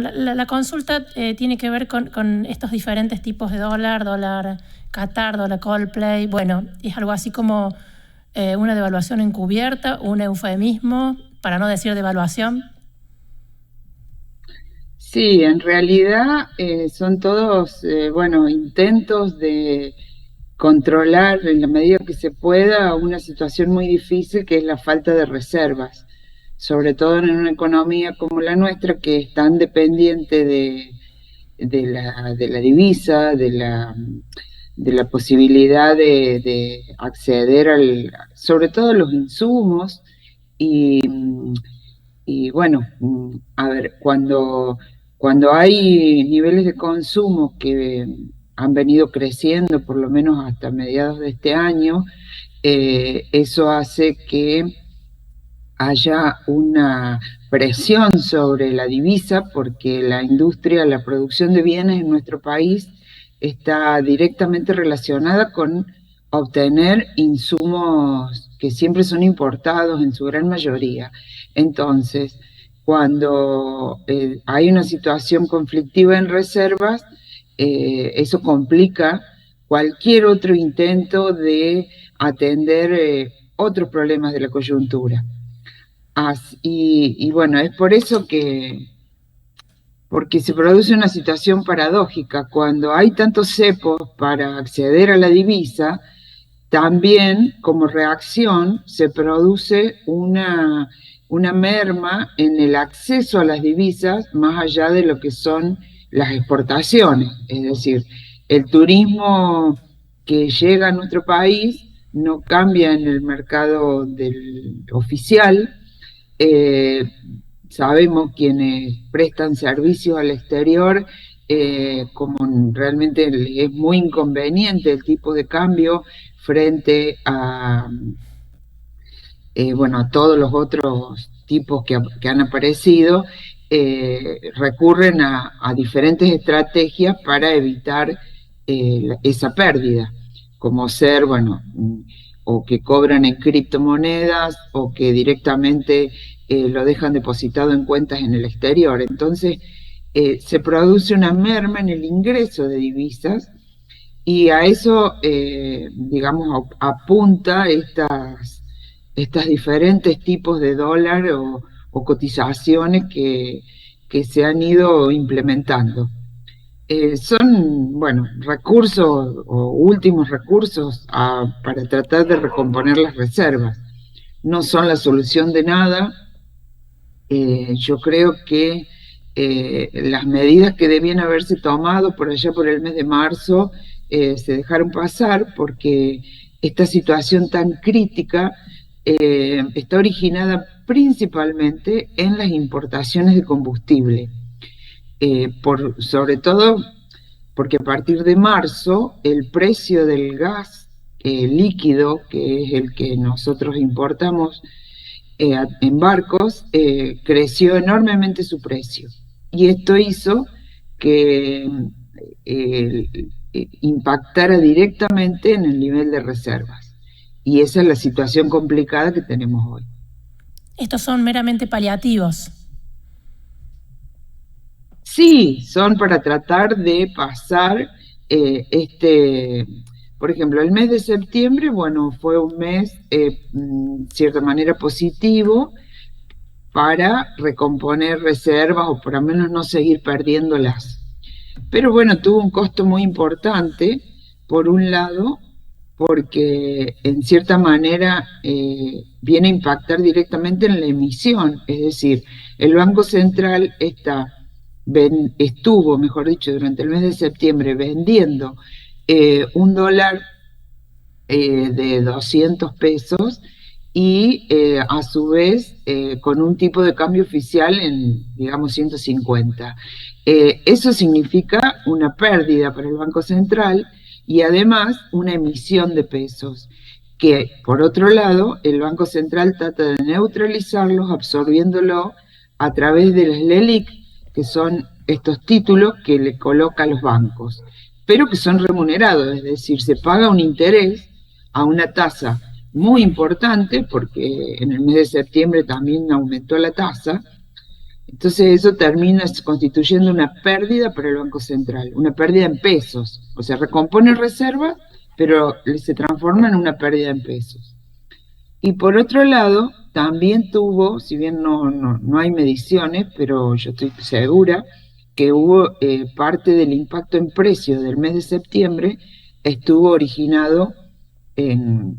La consulta tiene que ver con estos diferentes tipos de dólar Qatar, dólar Coldplay. Bueno, es algo así como una devaluación encubierta, un eufemismo, para no decir devaluación. Sí, en realidad son todos, intentos de controlar en la medida que se pueda una situación muy difícil que es la falta de reservas, sobre todo en una economía como la nuestra que es tan dependiente de la divisa, de la posibilidad de acceder sobre todo los insumos y, y bueno, a ver, cuando hay niveles de consumo que han venido creciendo por lo menos hasta mediados de este año, eso hace que haya una presión sobre la divisa porque la industria, la producción de bienes en nuestro país está directamente relacionada con obtener insumos que siempre son importados en su gran mayoría. Entonces, cuando hay una situación conflictiva en reservas, eso complica cualquier otro intento de atender otros problemas de la coyuntura. Y bueno, es por eso porque se produce una situación paradójica. Cuando hay tantos cepos para acceder a la divisa, también como reacción se produce una merma en el acceso a las divisas más allá de lo que son las exportaciones. Es decir, el turismo que llega a nuestro país no cambia en el mercado oficial. eh, Sabemos quienes prestan servicios al exterior, como realmente es muy inconveniente el tipo de cambio frente a todos los otros tipos que han aparecido, recurren a diferentes estrategias para evitar esa pérdida, como ser, o que cobran en criptomonedas o que directamente lo dejan depositado en cuentas en el exterior. Entonces, se produce una merma en el ingreso de divisas y a eso, digamos, apunta estas diferentes tipos de dólar o cotizaciones que se han ido implementando. Son, bueno, recursos o últimos recursos para tratar de recomponer las reservas. No son la solución de nada. Yo creo que las medidas que debían haberse tomado por allá por el mes de marzo se dejaron pasar porque esta situación tan crítica está originada principalmente en las importaciones de combustible. Sobre todo porque a partir de marzo el precio del gas líquido, que es el que nosotros importamos en barcos, creció enormemente su precio. Y esto hizo que impactara directamente en el nivel de reservas. Y esa es la situación complicada que tenemos hoy. Estos son meramente paliativos. Sí, son para tratar de pasar por ejemplo, el mes de septiembre, bueno, fue un mes, cierta manera, positivo para recomponer reservas o por lo menos no seguir perdiéndolas. Pero bueno, tuvo un costo muy importante, por un lado, porque en cierta manera viene a impactar directamente en la emisión, es decir, el Banco Central estuvo, mejor dicho, durante el mes de septiembre vendiendo un dólar de 200 pesos y a su vez con un tipo de cambio oficial en, digamos, 150. Eso significa una pérdida para el Banco Central y además una emisión de pesos, que por otro lado el Banco Central trata de neutralizarlos absorbiéndolo a través de las LELIQ, que son estos títulos que le coloca a los bancos, pero que son remunerados, es decir, se paga un interés a una tasa muy importante, porque en el mes de septiembre también aumentó la tasa, Entonces eso termina constituyendo una pérdida para el Banco Central, una pérdida en pesos. O sea, recompone reservas, pero se transforma en una pérdida en pesos. Y por otro lado, también tuvo, si bien no hay mediciones, pero yo estoy segura que hubo parte del impacto en precios del mes de septiembre estuvo originado en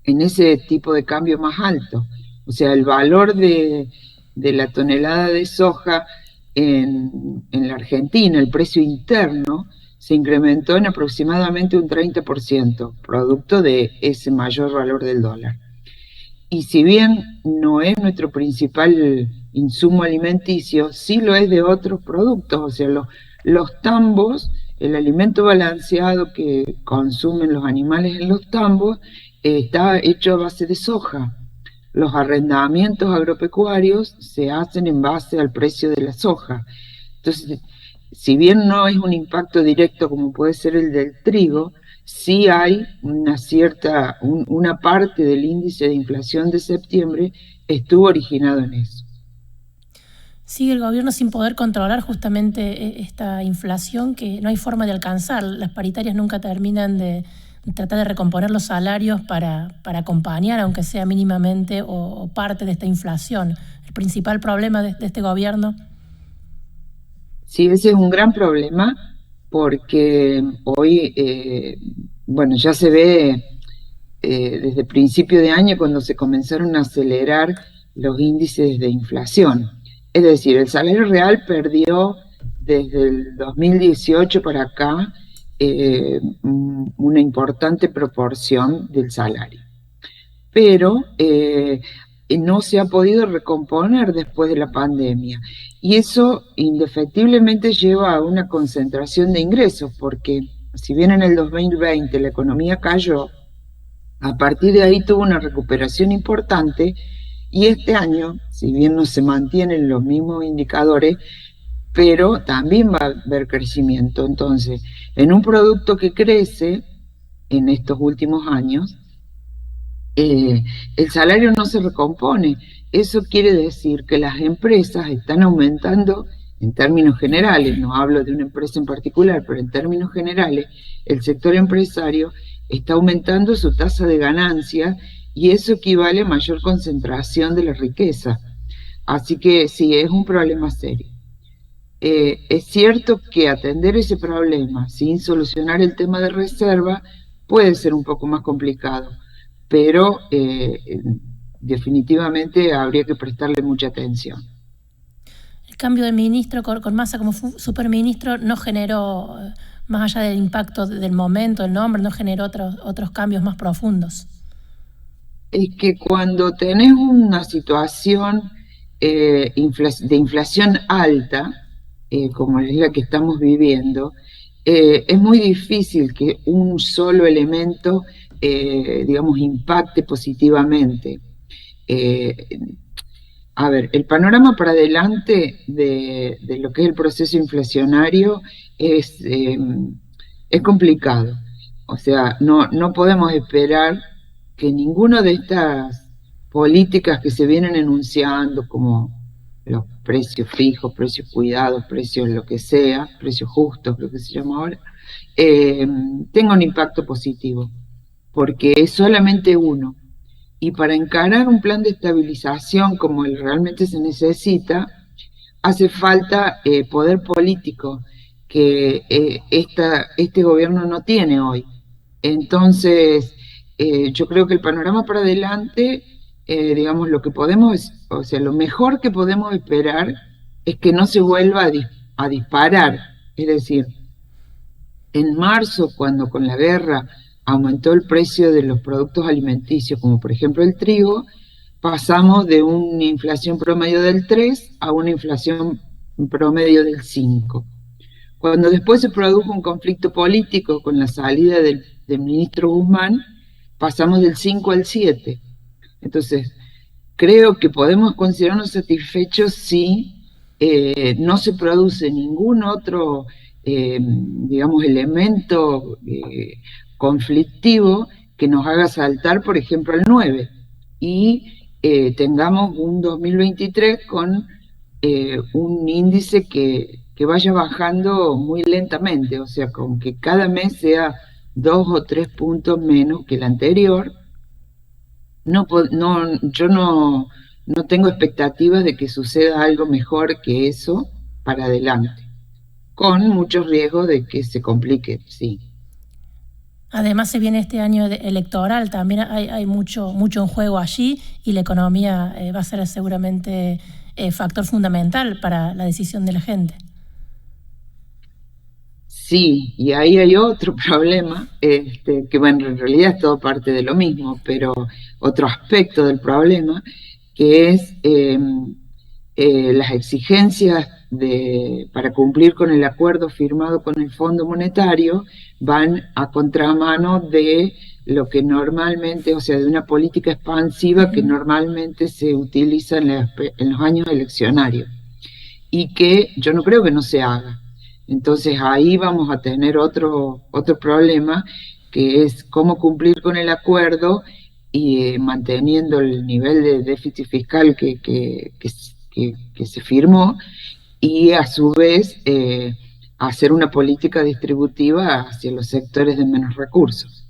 ese tipo de cambio más alto. O sea, el valor de la tonelada de soja en la Argentina, el precio interno, se incrementó en aproximadamente un 30%, producto de ese mayor valor del dólar. Y si bien no es nuestro principal insumo alimenticio, sí lo es de otros productos. O sea, los tambos, el alimento balanceado que consumen los animales en los tambos, está hecho a base de soja. Los arrendamientos agropecuarios se hacen en base al precio de la soja. Entonces, si bien no es un impacto directo como puede ser el del trigo, sí hay una parte del índice de inflación de septiembre estuvo originado en eso. Sigue el gobierno sin poder controlar justamente esta inflación que no hay forma de alcanzar. Las paritarias nunca terminan de tratar de recomponer los salarios para acompañar, aunque sea mínimamente o parte de esta inflación. El principal problema de este gobierno. Sí, ese es un gran problema porque hoy, bueno, ya se ve desde principio de año cuando se comenzaron a acelerar los índices de inflación. Es decir, el salario real perdió desde el 2018 para acá una importante proporción del salario. Pero no se ha podido recomponer después de la pandemia. Y eso indefectiblemente lleva a una concentración de ingresos, porque si bien en el 2020 la economía cayó, a partir de ahí tuvo una recuperación importante y este año, si bien no se mantienen los mismos indicadores, pero también va a haber crecimiento. Entonces, en un producto que crece en estos últimos años, el salario no se recompone. Eso quiere decir que las empresas están aumentando en términos generales, no hablo de una empresa en particular, pero en términos generales, el sector empresario está aumentando su tasa de ganancia y eso equivale a mayor concentración de la riqueza. Así que sí, es un problema serio. Es cierto que atender ese problema sin solucionar el tema de reserva puede ser un poco más complicado, pero definitivamente habría que prestarle mucha atención. El cambio de ministro con Massa como superministro no generó, más allá del impacto del momento, el nombre, no generó otros cambios más profundos. Es que cuando tenés una situación de inflación alta, como es la que estamos viviendo, es muy difícil que un solo elemento, digamos, impacte positivamente. A ver, el panorama para adelante de lo que es el proceso inflacionario es complicado. O sea, no podemos esperar que ninguna de estas políticas que se vienen enunciando, como los precios fijos, precios cuidados, precios lo que sea, precios justos, lo que se llama ahora, tenga un impacto positivo, porque es solamente uno. Y para encarar un plan de estabilización como el realmente se necesita, hace falta poder político que este gobierno no tiene hoy. Entonces, yo creo que el panorama para adelante, digamos, lo que podemos, o sea, lo mejor que podemos esperar es que no se vuelva a disparar. Es decir, en marzo, cuando con la guerra aumentó el precio de los productos alimenticios, como por ejemplo el trigo, pasamos de una inflación promedio del 3 a una inflación promedio del 5. Cuando después se produjo un conflicto político con la salida del ministro Guzmán, pasamos del 5 al 7. Entonces, creo que podemos considerarnos satisfechos si no se produce ningún otro, digamos, elemento conflictivo que nos haga saltar, por ejemplo, al 9 y tengamos un 2023 con un índice que vaya bajando muy lentamente, o sea, con que cada mes sea 2 o 3 puntos menos que el anterior. Yo no tengo expectativas de que suceda algo mejor que eso para adelante, con muchos riesgos de que se complique, sí. Además se viene este año electoral, también hay mucho, mucho en juego allí y la economía va a ser seguramente factor fundamental para la decisión de la gente. Sí, y ahí hay otro problema, que bueno, en realidad es todo parte de lo mismo, pero otro aspecto del problema, que es las exigencias para cumplir con el acuerdo firmado con el Fondo Monetario van a contramano de lo que normalmente, o sea, de una política expansiva que normalmente se utiliza en los años eleccionarios y que yo no creo que no se haga. Entonces ahí vamos a tener otro problema, que es cómo cumplir con el acuerdo y manteniendo el nivel de déficit fiscal que se firmó, y a su vez hacer una política distributiva hacia los sectores de menos recursos.